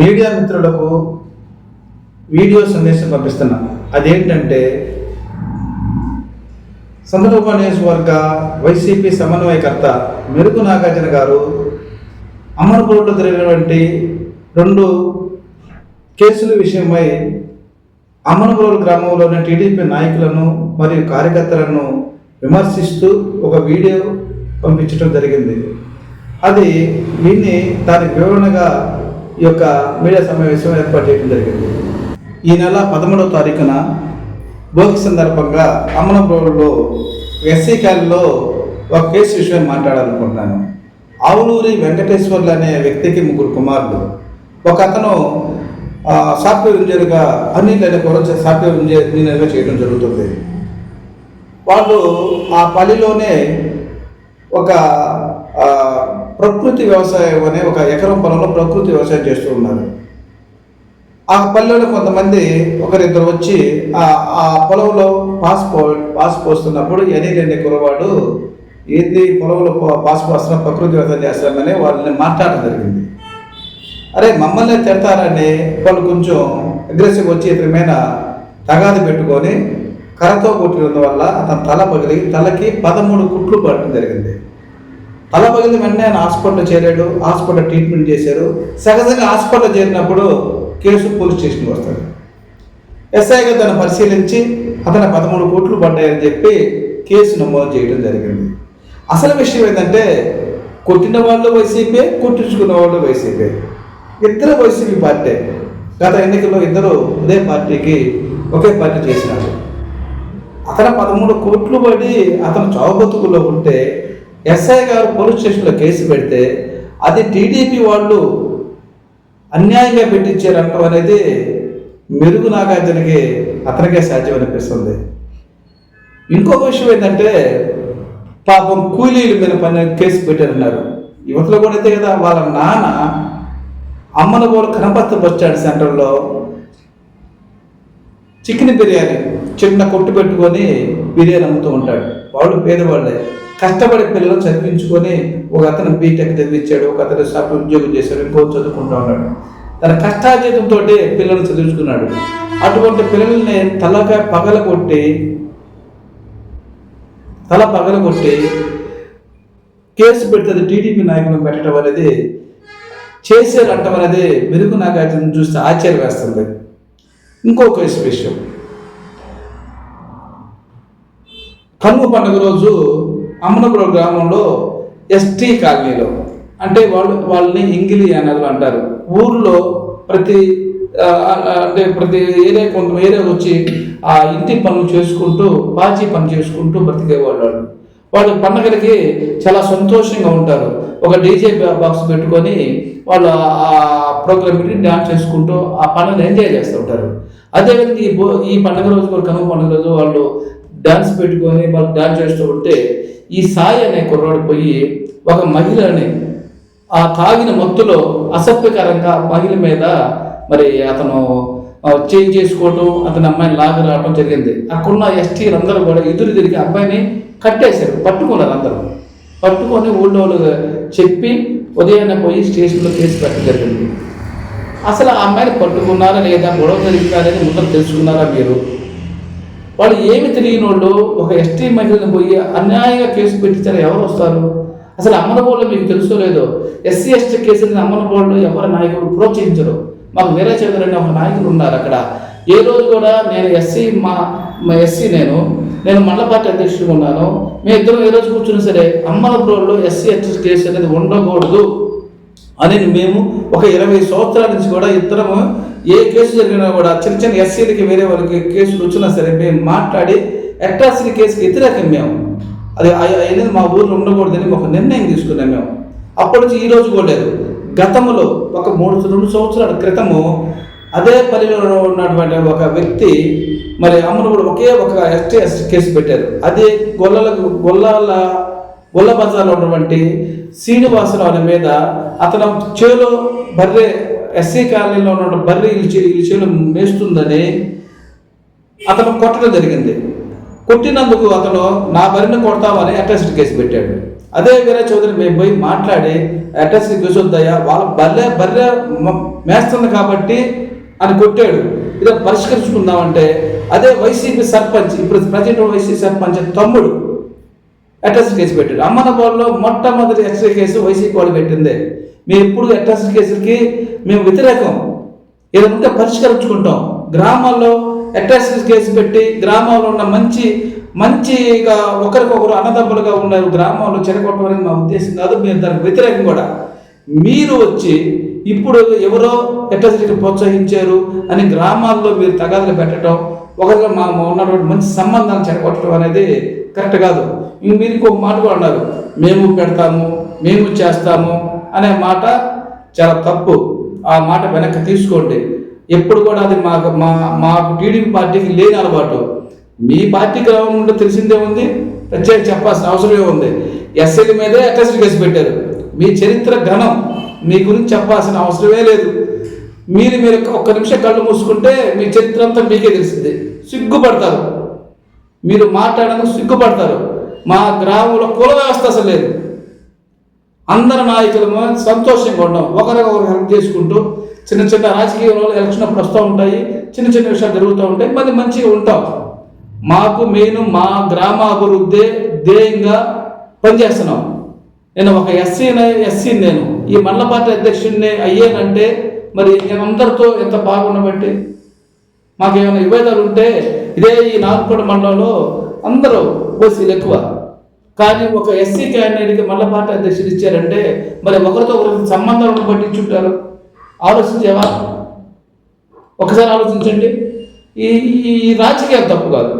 Media మిత్రులకు video సందేశం పంపిస్తున్నా. అదేంటంటే, సందర్భ నియోజకవర్గ వైసీపీ సమన్వయకర్త మెరుగు నాగార్జున గారు అమరపూర్లో జరిగినటువంటి 2 కేసుల విషయమై అమరపూర్ గ్రామంలోని టీడీపీ నాయకులను మరియు కార్యకర్తలను విమర్శిస్తూ ఒక వీడియో పంపించడం జరిగింది. అది విని దానికి వివరణగా ఈ యొక్క మీడియా సమావేశం ఏర్పాటు చేయడం జరిగింది. ఈ నెల 13వ తారీఖున భోగి సందర్భంగా అమ్మనపూర్లో ఎస్సీ కాలనీలో ఒక కేసు విషయం మాట్లాడాలనుకుంటున్నాను. ఆవులూరి వెంకటేశ్వర్లు అనే వ్యక్తికి 3 కుమారులు. ఒక అతను సాఫ్ట్వేర్ ఇంజనీర్గా అనిల్ అనే కూడా సాఫ్ట్వేర్ ఇంజనీర్గా చేయడం జరుగుతుంది. వాళ్ళు ఆ పల్లెలోనే ఒక ప్రకృతి వ్యవసాయం అనే ఒక ఎకరం పొలంలో ప్రకృతి వ్యవసాయం చేస్తూ ఉన్నారు. ఆ పల్లెలో కొంతమంది ఒకరిద్దరు వచ్చి ఆ పొలంలో పాస్ పోస్తున్నప్పుడు అనిల్ అనే కురవాడు ఏంది పొలంలో పాస్ పోస్తున్న ప్రకృతి వ్యవసాయం చేస్తామని వాళ్ళని మాట్లాడడం జరిగింది. అరే మమ్మల్ని తిడతారని వాళ్ళు కొంచెం అగ్రెసివ్ వచ్చి ఇతని మీద తగాది పెట్టుకొని కర్రతో కొట్టిన వల్ల అతను తలకి 13 కుట్లు పడటం జరిగింది. తల పగిలిన వెంటనే ఆయన హాస్పిటల్లో చేరాడు. హాస్పిటల్ ట్రీట్మెంట్ చేశారు. సహజంగా హాస్పిటల్ చేరినప్పుడు కేసు పోలీస్ స్టేషన్కి వస్తాడు. ఎస్ఐగా దాన్ని పరిశీలించి అతను 13 కోట్లు పడ్డాయని చెప్పి కేసు నమోదు చేయడం జరిగింది. అసలు విషయం ఏంటంటే, కొట్టిన వాళ్ళు వైసీపీ, కొట్టించుకున్న వాళ్ళు వైసీపీ, ఇద్దరు వైసీపీ పార్టీ. గత ఎన్నికల్లో ఇద్దరు అదే పార్టీకి ఒకే పార్టీ చేసినారు. అతను 13 కోట్లు పడి అతను చావు బతుకుల్లో ఉంటే ఎస్ఐ గారు పోలీస్ స్టేషన్లో కేసు పెడితే అది టీడీపీ వాళ్ళు అన్యాయంగా పెట్టించారంటాం అనేది మెరుగు నాగార్జునకి అతనికే సాధ్యం అనిపిస్తుంది. ఇంకొక విషయం ఏంటంటే, పాపం కూలీల మీద కేసు పెట్టారన్నారు. యువతలో కూడా అయితే కదా, వాళ్ళ నాన్న అమ్మనగోలు కనపర్తి బస్ స్టాండ్ సెంటర్లో చికెన్ బిర్యానీ చిన్న కొట్టు పెట్టుకొని బిర్యానీ అమ్ముతూ ఉంటాడు. వాళ్ళు పేదవాళ్ళే, కష్టపడి పిల్లలు చదివించుకొని ఒక అతను బీటెక్ చదివించాడు, ఒక అతను సాఫ్ట్వేర్ ఉద్యోగం చేశాడు, ఇంకో చదువుకుంటూ ఉన్నాడు. తన కష్టాజీతంతో పిల్లలు చదివించుకున్నాడు. అటువంటి పిల్లల్ని తల పగలగొట్టి కేసు పెడుతుంది టీడీపీ నాయకులను పెట్టడం అనేది, చేసేరంటం అనేది మెరుగు నాగార్జున చూస్తే ఆశ్చర్యం వేస్తుంది. ఇంకొక విషయం, కనుమ పండుగ రోజు అమ్మనపురం గ్రామంలో ఎస్టీ కాలనీలో, అంటే వాళ్ళని ఇంగిలి అన్నది అంటారు. ఊర్లో ప్రతి ఏరియా కొంత ఏరియా వచ్చి ఆ ఇంటి పనులు చేసుకుంటూ పాచి పని చేసుకుంటూ బ్రతికేవాళ్ళు. వాళ్ళు పండగలకి చాలా సంతోషంగా ఉంటారు. ఒక డీజే బాక్స్ పెట్టుకొని వాళ్ళు ఆ ప్రోగ్రామ్ పెట్టి డ్యాన్స్ చేసుకుంటూ ఆ పండుగను ఎంజాయ్ చేస్తూ ఉంటారు. అదేవిధంగా ఈ పండుగ రోజు కూడా కనుమ పండుగ రోజు వాళ్ళు డ్యాన్స్ పెట్టుకొని వాళ్ళు డ్యాన్స్ చేస్తూ ఉంటే ఈ సాయి అనే కుర్రాడు పోయి ఒక మహిళని ఆ తాగిన మత్తులో అసభ్యకరంగా మహిళ మీద మరి అతను చేంజ్ చేసుకోవటం, అతని అమ్మాయిని లాగి రావడం జరిగింది. అక్కడున్న ఎస్టీలు అందరూ కూడా ఎదురు తిరిగి అబ్బాయిని కట్టేశారు, పట్టుకున్నారు. అందరూ పట్టుకొని ఊళ్ళో చెప్పి ఉదయాన్నే పోయి స్టేషన్లో కేసు పెట్టడం జరిగింది. అసలు ఆ అమ్మాయిని పట్టుకున్నారా లేదా, గొడవ జరిగిందని ముందర తెలుసుకున్నారా మీరు? వాళ్ళు ఏమి తెలియని వాళ్ళు ఒక ఎస్టీ మహిళను పోయి అన్యాయంగా కేసు పెట్టించారు. ఎవరు వస్తారు? అసలు అమ్మనబోళ్ళు మీకు తెలుసో లేదో, ఎస్సీ ఎస్టీ కేసులని అమ్మనబోళ్ళు ఎవరి నాయకులు ప్రోత్సహించరు. మాకు వీర చౌదరి అనే ఒక నాయకులు ఉన్నారు అక్కడ. ఏ రోజు కూడా నేను ఎస్సీ మా ఎస్సీ నేను మండల పార్టీ అధ్యక్షుడిగా ఉన్నాను. మేము ఇద్దరం ఏ రోజు కూర్చున్నా సరే అమ్మనబోళ్ళు ఎస్సీ ఎస్టీ కేసు అనేది ఉండకూడదు అని మేము ఒక 20 సంవత్సరాల నుంచి కూడా ఇద్దరము ఏ కేసు జరిగినా కూడా చిన్న ఎస్సీలకి వేరే వాళ్ళకి కేసులు వచ్చినా సరే మేము మాట్లాడి అట్రాసిటీ కేసుకి వ్యతిరేకం మేము అది అనేది మా ఊర్లో ఉండకూడదని ఒక నిర్ణయం తీసుకున్నాం మేము. అప్పటి నుంచి ఈ రోజు కూడా లేదు. గతంలో ఒక 2 సంవత్సరాల క్రితము అదే పల్లెలో ఉన్నటువంటి ఒక వ్యక్తి మరి అమ్మను కూడా ఒకే ఒక ఎస్టీ కేసు పెట్టారు. అది గొల్ల బజార్లో ఉన్నటువంటి శ్రీనివాసరావు అనే మీద అతను చేలో బర్రె ఎస్సీ కాలనీలో ఉన్న బర్రె ఈ చేలో మేస్తుందని అతను కొట్టడం జరిగింది. కొట్టినందుకు అతను నా బర్రెని కొడతామని అట్రాసిటీ కేసు పెట్టాడు. అదే వీరా చౌదరి మేము పోయి మాట్లాడి అడ్రస్కి కూర్చొద్దయ్యా వాళ్ళ బర్రె మేస్తుంది కాబట్టి అని కొట్టాడు, ఇదో పరిష్కరించుకుందామంటే అదే వైసీపీ సర్పంచ్, ఇప్పుడు ప్రజెంట్ వైసీపీ సర్పంచ్ తమ్ముడు అడ్రస్ కేసు పెట్టాడు. అమ్మనపాడులో మొట్టమొదటి ఎక్స్రే కేసు వైసీపీ వాళ్ళు పెట్టిందే. మేము ఎప్పుడు అడ్రస్ కేసులకి మేము వ్యతిరేకం, ఏదైనా ఉంటే పరిష్కరించుకుంటాం. గ్రామాల్లో అడ్రస్ కేసు పెట్టి గ్రామాల్లో ఉన్న మంచిగా ఒకరికొకరు అన్నదమ్ములుగా ఉన్నారు గ్రామాల్లో చెరగొట్టడం అనేది మా ఉద్దేశం కాదు, మేము దానికి వ్యతిరేకం కూడా. మీరు వచ్చి ఇప్పుడు ఎవరో అట్రాసిటీని ప్రోత్సహించారు అని గ్రామాల్లో మీరు తగాదులు పెట్టడం, ఒకరిగా మా ఉన్నటువంటి మంచి సంబంధాలు చెరగొట్టడం అనేది కరెక్ట్ కాదు. మీరు ఇంకొక మాట కూడా అన్నారు, మేము పెడతాము మేము చేస్తాము అనే మాట చాలా తప్పు. ఆ మాట వెనక్కి తీసుకోండి. ఎప్పుడు కూడా అది మాకు టీడీపీ పార్టీకి లేని అలవాటు. మీ పార్టీ గ్రామం ఉంటే తెలిసిందే ఉంది, ప్రత్యేక చెప్పాల్సిన అవసరమే ఉంది. ఎస్ఐల మీదే అట్రాసిటీ కేసు పెట్టారు. మీ చరిత్ర ఘనం, మీ గురించి చెప్పాల్సిన అవసరమే లేదు. మీరు ఒక్క నిమిషం కళ్ళు మూసుకుంటే మీ చరిత్ర అంతా మీకే తెలిసింది. సిగ్గుపడతారు, మీరు మాట్లాడడానికి సిగ్గుపడతారు. మా గ్రామంలో కుల వ్యవస్థ అసలు లేదు. అందరు నాయకులు సంతోషంగా ఉన్నాం, ఒకరికొకరు హెల్ప్ చేసుకుంటూ. చిన్న చిన్న రాజకీయంలో ఎలక్షన్ అప్పుడు వస్తూ ఉంటాయి, చిన్న చిన్న విషయాలు జరుగుతూ ఉంటాయి, మరి మంచిగా ఉంటాం. మాకు మెయిన్ మా గ్రామ అభివృద్ధి ధ్యేయంగా పనిచేస్తున్నాం. నేను ఒక ఎస్సీ నేను ఈ మండల పార్టీ అధ్యక్షుడిని అయ్యానంటే మరి నేను అందరితో ఎంత బాగుండబట్టి. మాకేమైనా విభేదాలు ఉంటే ఇదే ఈ నాగపూడి మండలంలో అందరూ ఓసీలు ఎక్కువ, కానీ ఒక ఎస్సీ క్యాండిడేట్కి మండల పార్టీ అధ్యక్షుడు ఇచ్చారంటే మరి ఒకరితో ఒకరికి సంబంధాలను పట్టించుంటారు. ఆలోచించేవా? ఒకసారి ఆలోచించండి. ఈ రాజకీయాలు తప్పు కాదు.